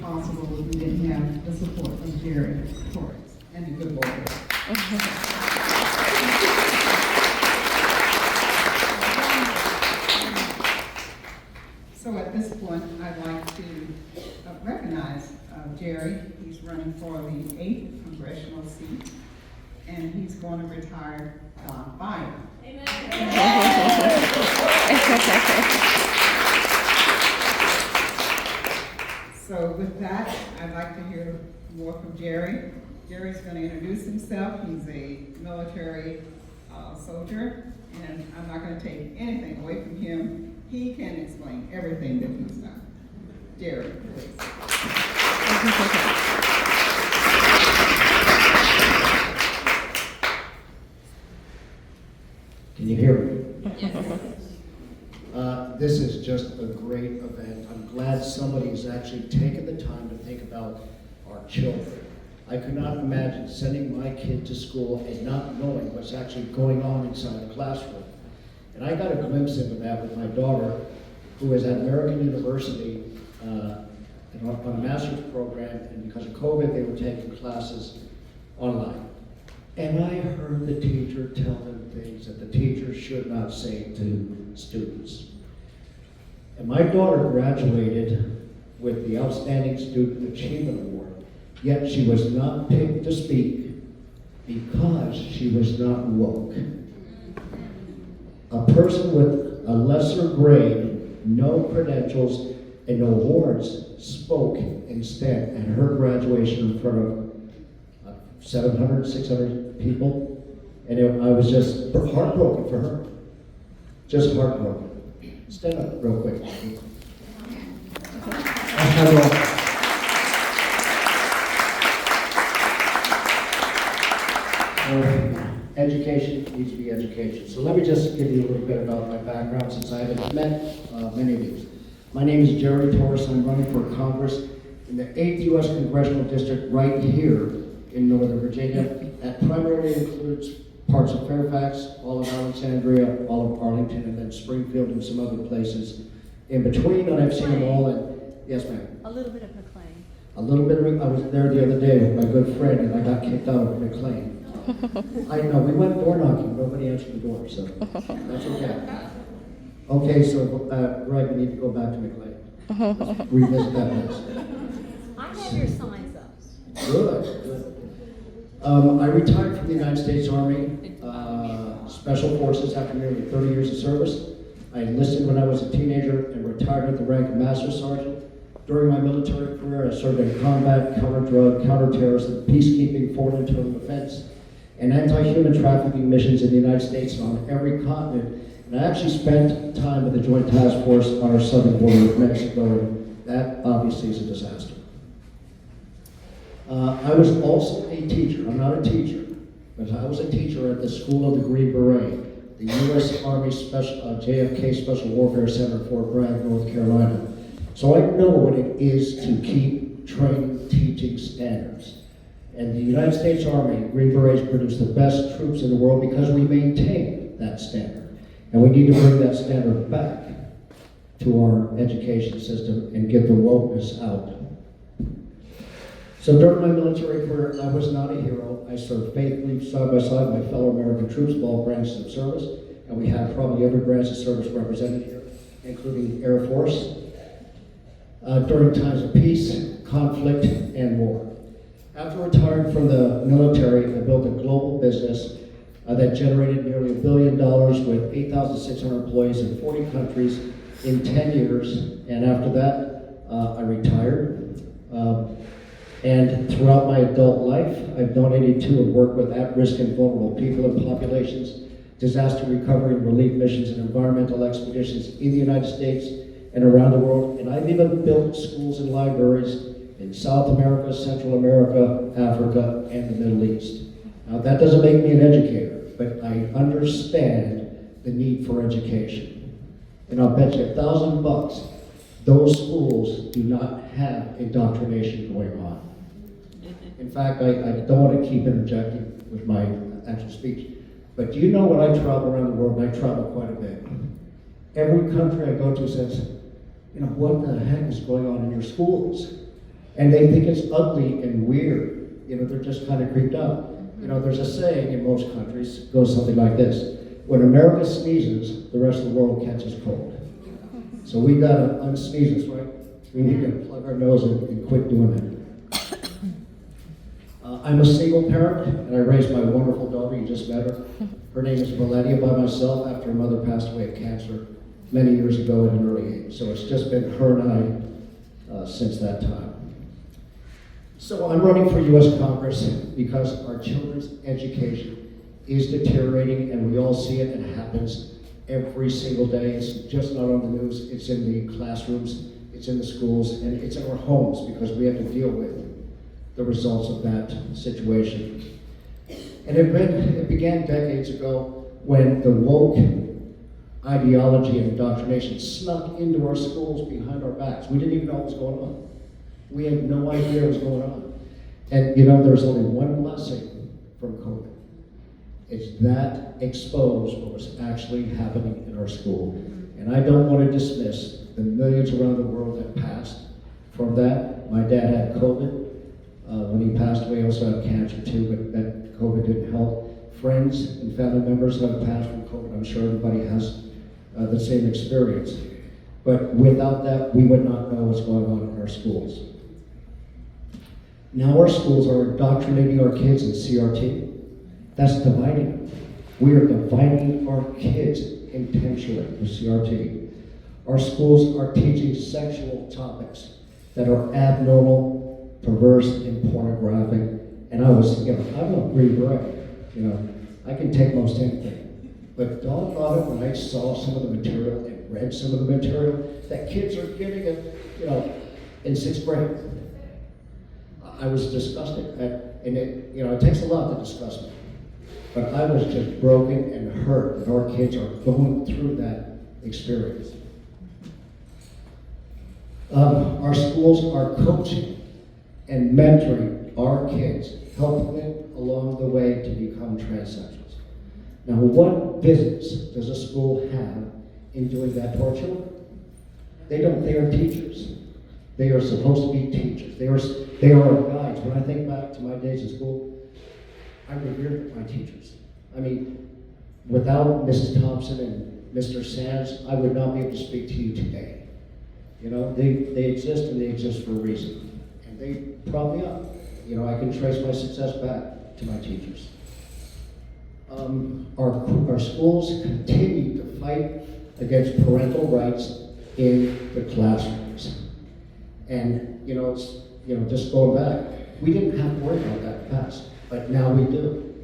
possible if we didn't have the support of Jerry Torres and the good Lord. So at this point, I'd like to recognize Jerry. He's running for the 8th congressional seat, and he's going to retire fire. Amen. So with that, I'd like to hear more from Jerry. Jerry's going to introduce himself. He's a military soldier, and I'm not going to take anything away from him. He can explain everything that he's done. Jerry, please. Can you hear me? This is just a great event. I'm glad somebody's actually taken the time to think about our children. I could not imagine sending my kid to school and not knowing what's actually going on inside the classroom. And I got a glimpse into that with my daughter, who is at American University on a master's program, and because of COVID, they were taking classes online. And I heard the teacher tell them things that the teacher should not say to students. And my daughter graduated with the Outstanding Student Achievement Award, yet she was not picked to speak because she was not woke. A person with a lesser grade, no credentials, and no awards spoke instead at her graduation in front of 700, 600 people, and I was just heartbroken for her. Just heartbroken. Stand up real quick. Education needs to be education. So let me just give you a little bit about my background, since I haven't met many of you. My name is Jerry Torres. I'm running for Congress in the 8th U.S. Congressional District right here in Northern Virginia. That primarily includes parts of Fairfax, all of Alexandria, all of Arlington, and then Springfield and some other places in between, and I've seen them all. And yes, ma'am. A little bit of McLean. A little bit of, I was there the other day with my good friend, and I got kicked out of McLean. I know, we went door knocking, nobody answered the door, so that's okay. Okay, so Greg, we need to go back to McLean. Let's revisit that next. I have your signs up. Good. I retired from the United States Army Special Forces after nearly 30 years of service. I enlisted when I was a teenager and retired at the rank of Master Sergeant. During my military career, I served in combat, counter-drug, counter-terrorism, peacekeeping, foreign internal defense, and anti-human trafficking missions in the United States and on every continent. And I actually spent time with the Joint Task Force on our southern border with Mexico, and that obviously is a disaster. I was also a teacher. I'm not a teacher, but I was a teacher at the School of the Green Beret, the U.S. Army JFK Special Warfare Center, Fort Bragg, North Carolina. So I know what it is to keep training, teaching standards. And the United States Army, Green Berets, produce the best troops in the world because we maintain that standard. And we need to bring that standard back to our education system and get the wokeness out. So during my military career, I was not a hero. I served faithfully side by side with my fellow American troops of all branches of service, and we have probably every branch of service represented here, including the Air Force, during times of peace, conflict, and war. After retiring from the military, I built a global business that generated nearly $1 billion with 8,600 employees in 40 countries in 10 years, and after that, I retired. And throughout my adult life, I've donated to and worked with at-risk and vulnerable people and populations, disaster recovery and relief missions, and environmental expeditions in the United States and around the world. And I've even built schools and libraries in South America, Central America, Africa, and the Middle East. Now, that doesn't make me an educator, but I understand the need for education. And I'll bet you $1,000 those schools do not have indoctrination going on. In fact, I don't want to keep interjecting with my actual speech, but do you know when I travel around the world, and I travel quite a bit, every country I go to says, you know, what the heck is going on in your schools? And they think it's ugly and weird. You know, they're just kind of creeped out. You know, there's a saying in most countries, it goes something like this: when America sneezes, the rest of the world catches cold. So we gotta unsneeze us, right? We need to plug our nose and quit doing that. I'm a single parent, and I raised my wonderful daughter. You just met her. Her name is Valeria, by myself, after her mother passed away of cancer many years ago at an early age. So it's just been her and I since that time. So I'm running for U.S. Congress because our children's education is deteriorating, and we all see it. It happens every single day. It's just not on the news. It's in the classrooms, it's in the schools, and it's in our homes, because we have to deal with the results of that situation. And it began decades ago when the woke ideology and indoctrination snuck into our schools behind our backs. We didn't even know what was going on. We had no idea what was going on. And you know, there's only one blessing from COVID. It's that exposed what was actually happening in our school. And I don't want to dismiss the millions around the world that passed from that. My dad had COVID. When he passed away, he also had cancer too, but that COVID didn't help. Friends and family members have passed from COVID. I'm sure everybody has the same experience. But without that, we would not know what's going on in our schools. Now our schools are indoctrinating our kids in CRT. That's dividing them. We are dividing our kids intentionally with CRT. Our schools are teaching sexual topics that are abnormal, perverse, and pornographic. And I'm a Green Beret, I can take most anything. But doggone it, when I saw some of the material and read some of the material that kids are getting it, in 6th grade, I was disgusted. And it takes a lot to disgust me. But I was just broken and hurt that our kids are going through that experience. Our schools are coaching and mentoring our kids, helping them along the way to become transsexuals. Now, what business does a school have in doing that to our children? They don't. They are teachers. They are supposed to be teachers. They are our guides. When I think back to my days in school, I revered my teachers. I mean, without Mrs. Thompson and Mr. Sands, I would not be able to speak to you today. They exist, and they exist for a reason. And they prop me up. I can trace my success back to my teachers. Our schools continue to fight against parental rights in the classrooms. And, just going back, we didn't have to worry about that in the past, but now we do.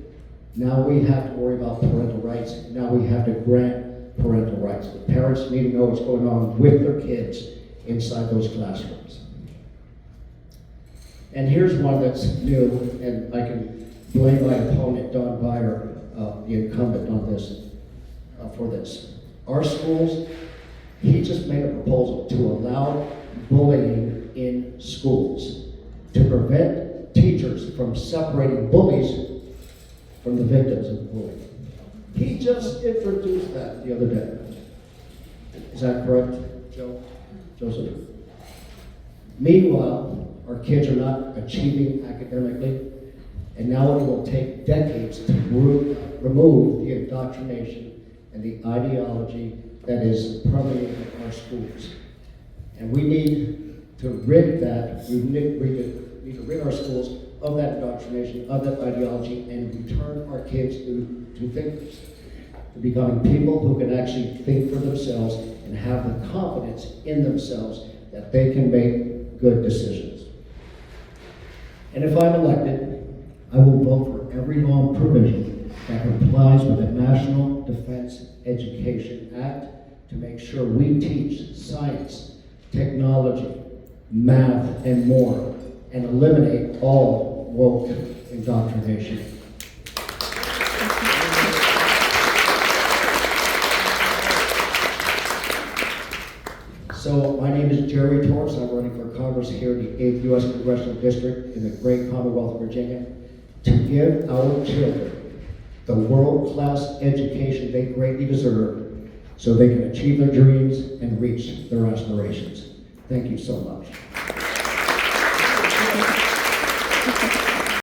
Now we have to worry about parental rights. Now we have to grant parental rights. The parents need to know what's going on with their kids inside those classrooms. And here's one that's new, and I can blame my opponent, Don Byer, the incumbent on this, for this. Our schools, he just made a proposal to allow bullying in schools, to prevent teachers from separating bullies from the victims of the bullying. He just introduced that the other day. Is that correct, Joseph? Meanwhile, our kids are not achieving academically, and now it will take decades to remove the indoctrination and the ideology that is permeating our schools. And we need to rid that, we need to rid our schools of that indoctrination, of that ideology, and return our kids to thinkers, to becoming people who can actually think for themselves and have the confidence in themselves that they can make good decisions. And if I'm elected, I will vote for every law and provision that complies with the National Defense Education Act to make sure we teach science, technology, math, and more, and eliminate all woke indoctrination. So my name is Jerry Torres. I'm running for Congress here in the 8th U.S. Congressional District in the great Commonwealth of Virginia to give our children the world-class education they greatly deserve so they can achieve their dreams and reach their aspirations. Thank you so much.